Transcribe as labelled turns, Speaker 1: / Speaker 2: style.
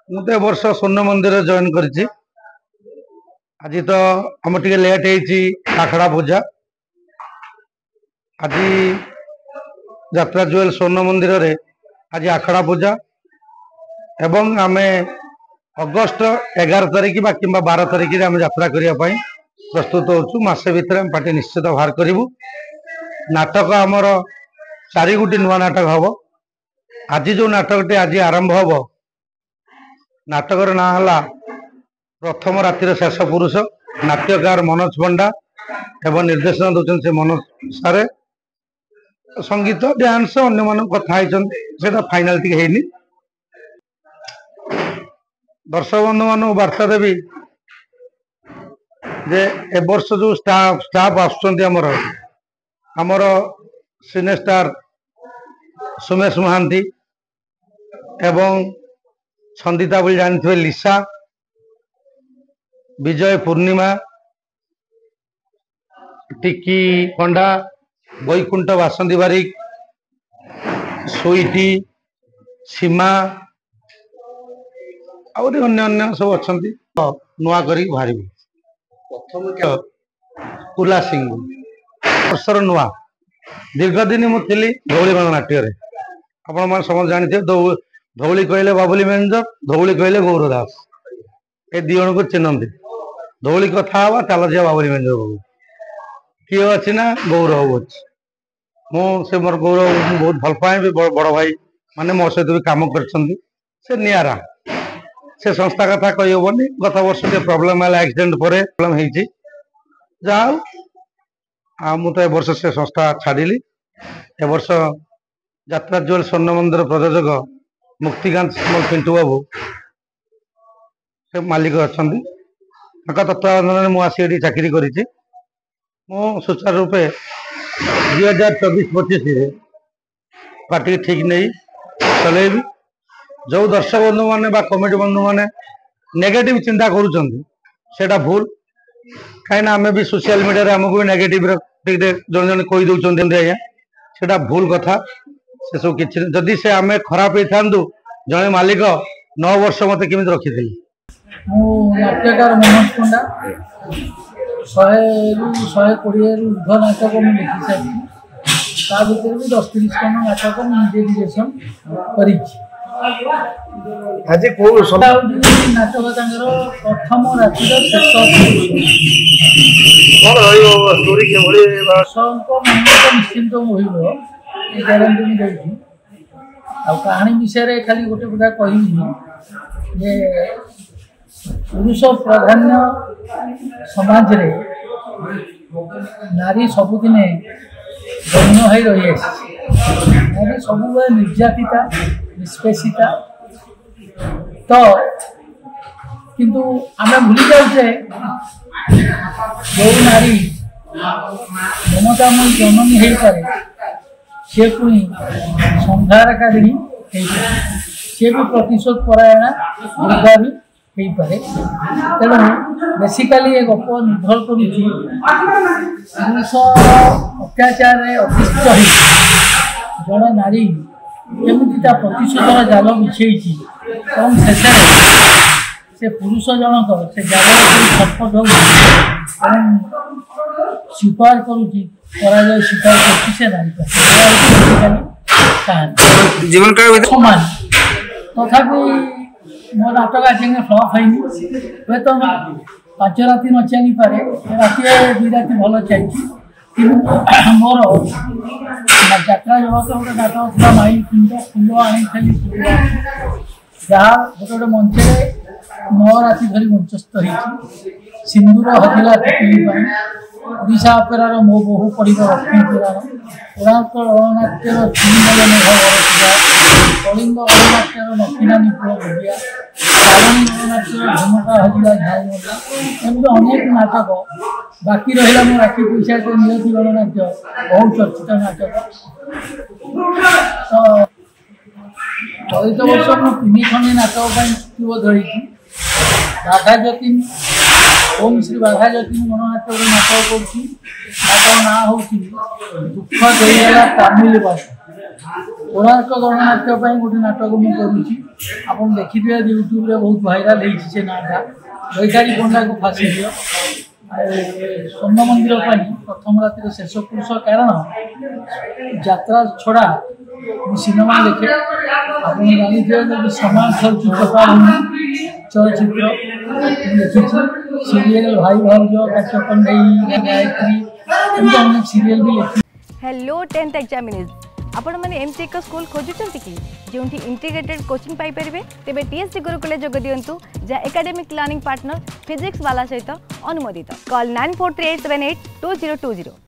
Speaker 1: ମୁଁ ତ ଏ ବର୍ଷ ସ୍ୱର୍ଣ୍ଣ ମନ୍ଦିର ଜଏନ୍ କରିଛି। ଆଜି ତ ଆମର ଟିକେ ଲେଟ୍ ହେଇଛି ଆଖଡ଼ା ପୂଜା। ଆଜି ଯାତ୍ରା ଜୁଏଲ ସ୍ୱର୍ଣ୍ଣ ମନ୍ଦିରରେ ଆଜି ଆଖଡ଼ା ପୂଜା ଏବଂ ଆମେ ଅଗଷ୍ଟ 11 ତାରିଖ ବା କିମ୍ବା 12 ତାରିଖରେ ଆମେ ଯାତ୍ରା କରିବା ପାଇଁ ପ୍ରସ୍ତୁତ ହେଉଛୁ। ମାସେ ଭିତରେ ଆମେ ପାର୍ଟି ନିଶ୍ଚିତ ବାହାର କରିବୁ। ନାଟକ ଆମର 4 ଗୋଟି ନୂଆ ନାଟକ ହବ। ଆଜି ଯେଉଁ ନାଟକଟି ଆଜି ଆରମ୍ଭ ହବ, ନାଟକର ନାଁ ହେଲା ପ୍ରଥମ ରାତିର ଶେଷ ପୁରୁଷ। ନାଟ୍ୟକାର ମନୋଜ ପଣ୍ଡା ଏବଂ ନିର୍ଦ୍ଦେଶନା ଦେଉଛନ୍ତି ସେ ମନୋଜ ସାରେ। ସଙ୍ଗୀତ ଡ୍ୟାନ୍ସ ଅନ୍ୟମାନଙ୍କୁ କଥା ହେଇଛନ୍ତି, ସେଟା ଫାଇନାଲ ଟିକେ ହେଇନି। ଦର୍ଶକ ବନ୍ଧୁ ମାନଙ୍କୁ ବାର୍ତ୍ତା ଦେବି ଯେ ଏ ବର୍ଷ ଯୋଉ ଷ୍ଟାଫ ଆସୁଛନ୍ତି ଆମର ସିନେଷ୍ଟାର ସୁମେଶ ମହାନ୍ତି ଏବଂ ସନ୍ଦିତା ବୋଲି ଜାଣିଥିବେ ଲିସା, ବିଜୟ ପୂର୍ଣ୍ଣିମା, ଟିକି ପଣ୍ଡା, ବୈକୁଣ୍ଠ ବାସନ୍ତୀ ବାରିକ, ସୁଇଟି, ସୀମା ଆହୁରି ଅନ୍ୟ ସବୁ ଅଛନ୍ତି। ନୂଆ କରିକି ବାହାରିବୁ। କୁଲା ସିଂ ବର୍ଷର ନୂଆ। ଦୀର୍ଘ ଦିନ ମୁଁ ଥିଲି ଧଉଳି ଗଣନାଟ୍ୟରେ। ଆପଣମାନେ ସମସ୍ତେ ଜାଣିଥିବେ, ଧଉଳି କହିଲେ ବାବୁଲି ମେଞ୍ଜର, ଧଉଳି କହିଲେ ଗୌର ଦାସ। ଏ ଦି ଜଣଙ୍କୁ ଚିହ୍ନନ୍ତି। ଧଉଳି କଥା ହବା, ଚାଲ ଯିବା ବାବୁଲି ମେଞ୍ଜର ବାବୁ। କିଏ ଅଛି ନା ଗୌରବ ଅଛି। ମୁଁ ସେ ମୋର ଗୌରବ ବହୁତ ଭଲ ପାଏ ବି। ବଡ ଭାଇ ମାନେ ମୋ ସହିତ ବି କାମ କରିଛନ୍ତି। ସେ ନିଆରା। ସେ ସଂସ୍ଥା କଥା କହିହବନି। ଗତ ବର୍ଷ ଟିକେ ପ୍ରୋବ୍ଲେମ ହେଲା, ଆକ୍ସିଡେଣ୍ଟ ପରେ ପ୍ରୋବ୍ଲେମ ହେଇଛି। ଯାହା ହଉ, ଆଉ ମୁଁ ତ ଏ ବର୍ଷ ସେ ସଂସ୍ଥା ଛାଡ଼ିଲି। ଏ ବର୍ଷ ଯାତ୍ରା ଜୁଏଲ ସ୍ୱର୍ଣ୍ଣ ମନ୍ଦିର ପ୍ରଯୋଜକ ମୁକ୍ତିକାନ୍ତ ପିଣ୍ଟୁ ବାବୁ ସେ ମାଲିକ ଅଛନ୍ତି। ତାଙ୍କ ତତ୍ତ୍ୱାବଧାନରେ ମୁଁ ଆସି ଏଠି ଚାକିରି କରିଛି। ମୁଁ ସୁଚାରୁ ରୂପେ 2024-25ରେ ପାର୍ଟି ଠିକ ନେଇ ଚଲେଇବି। ଯୋଉ ଦର୍ଶକ ବନ୍ଧୁ ମାନେ ବା କମିଟି ବନ୍ଧୁ ମାନେ ନେଗେଟିଭ ଚିନ୍ତା କରୁଛନ୍ତି, ସେଟା ଭୁଲ। କାହିଁକିନା ଆମେ ବି ସୋସିଆଲ ମିଡିଆରେ ଆମକୁ ବି ନେଗେଟିଭ ଟିକେ ଜଣେ ଜଣେ କହି ଦଉଛନ୍ତି, ଆଜ୍ଞା ସେଟା ଭୁଲ କଥା। ସେସବୁ କିଛି ଯଦି ସେ ଆମେ ଖରାପ ହେଇଥାନ୍ତୁ, ଜଣେ ମାଲିକ 9 ବର୍ଷ ମତେ କେମିତି ରଖିଥିଲି।
Speaker 2: ମୁଁ ନାଟ୍ୟକାର ମନୋଜ ପଣ୍ଡା। 100ରୁ 120ରୁ ଉର୍ଦ୍ଧ୍ୱ ନାଟକ ମୁଁ ଲେଖି ସାରିଛି। ତା ଭିତରେ ବି 10-30 ଖଣ୍ଡ ନାଟକ ମୁଁ ନିଜେ ଡିରେକ୍ସନ୍ କରିଛି।
Speaker 1: ଆଜି କୋଉ
Speaker 2: ନାଟକ ତାଙ୍କର ପ୍ରଥମ ରାତିର ଶେଷ ଦର୍ଶକଙ୍କ ମନରେ ତ ନିଶ୍ଚିନ୍ତ ହୋଇବ, ଏ ଗ୍ୟାରେଣ୍ଟି ମୁଁ ଦେଉଛି। ଆଉ କାହାଣୀ ବିଷୟରେ ଖାଲି ଗୋଟେ କଥା କହିବି ଯେ ପୁରୁଷ ପ୍ରାଧାନ୍ୟ ସମାଜରେ ନାରୀ ସବୁଦିନେ ଗଣ୍ୟ ହୋଇ ରହିଆସିଛି। ନାରୀ ସବୁବେଳେ ନିର୍ଯାତିତା, ନିଷ୍ପେଷିତା। ତ କିନ୍ତୁ ଆମେ ଭୁଲି ଯାଉଛେ, ଯେଉଁ ନାରୀ ମମତାମୟୀ ଜନନୀ ହେଇପାରେ, ସେ ପୁଣି ସଂହାରକାରିଣୀ ହେଇପାରେ। ସେ ବି ପ୍ରତିଶୋଧ ପରାୟଣା ବି ହେଇପାରେ। ତେଣୁ ବେସିକାଲି ଏ ଗପ ନିର୍ଭର କରୁଛି ପୁରୁଷ ଅତ୍ୟାଚାରରେ ଅତିଷ୍ଠ ହୋଇ ଜଣେ ନାରୀ କେମିତି ତା ପ୍ରତିଶୋଧର ଜାଲ ବିଛେଇଛି ଏବଂ ଶେଷରେ ସେ ପୁରୁଷ ଜଣକ ସେ ଜାଲରେ ଛଟପଟ ହେଉଛି ଏବଂ ସ୍ୱୀକାର କରୁଛି, ପରାଜୟ ସ୍ୱୀକାର କରୁଛି ସେ ନାରୀ କାହାଣୀ ସମାନ। ତଥାପି ମୋ ନାଟକ ଆଜି ଫ୍ଲପ୍ ହେଇନି। ହୁଏତ 5 ରାତି ନ ଚାଲିପାରେ, ରାତିରେ 2 ରାତି ଭଲ ଚାଲିଛି। କିନ୍ତୁ ମୋର ଯାତ୍ରା ଜଗତ ଗୋଟେ ନାଟକ ଥିଲା ମାଇ ଫୁଲ ଆଣିଥିଲି, ଯାହା ଗୋଟେ ମଞ୍ଚରେ 9 ରାତି ଧରି ମଞ୍ଚସ୍ଥ ହେଇଛି। ସିନ୍ଦୁର ହଜିଲା ତିତିଲି ପାଇଁ, ଓଡ଼ିଶା ଅପେରାର ମୋ ବୋହୂ ପଡ଼ିବ ଲକ୍ଷ୍ମୀ ପୁରାଣ, କୋଣାର୍କ ଗଣନାଟ୍ୟର ତିନିମଲ ମେଘ ବରସିବା, କଳିଙ୍ଗ ଗଣନାଟ୍ୟର ନଖିନାନୀ ପୁଅ ଭୋଗିଆ, ତାରିଣୀ ଗଣନାଟ୍ୟର ଝୁମକା ହଜିଲା ଝାଉମଲା। ଏମିତି ଅନେକ ନାଟକ ବାକି ରହିଲା। ମୋ ରାକ୍ଷୀ ପଇସା ନିୟତି ଗଣନାଟ୍ୟ ବହୁ ଚର୍ଚ୍ଚିତ ନାଟକ। ତ ଚଳିତ ବର୍ଷ ମୁଁ 3 ଖଣ୍ଡି ନାଟକ ପାଇଁ ଚୁକ୍ତିବଦ୍ଧ ହେଇଛି। ବାଘା ଯତୀନ, ଓମ୍ ଶ୍ରୀ ବାଘା ଯତୀନ ଗଣନାଟ୍ୟରେ ନାଟକ କରୁଛି। ନାଟକ ନାଁ ହେଉଛି ଦୁଃଖ ଦେଇଗଲା ତାମିଲ ଭାଷା। कोणार्क गणनाट्य गोटे नाटक मुझे करुँची आप देखिए यूट्यूब रे बहुत भाइराल होती नाटा वैशाली पंडा को फाँसी दियो स्वर्ण मंदिर प्रथम रातिर शेष पुरुष कारण यात्रा छड़ा सिनेमा देखे आप जानते समाज चलचित्र देखी सीरियल भाई भाउज काचकंडई गायत्री अनेक सीरियल भी लिखी।
Speaker 3: हेलो 10th एग्जामिनीज आपण मैंने एमती एक स्कूल खोजुंट कि जो इंटीग्रेटेड कोचिंग पाई परिबे तेबे टीएससी गुरुकुल जोग दियंतु जा एकेडमिक लर्निंग पार्टनर फिजिक्स वाला सहित अनुमोदित कॉल 9438782020।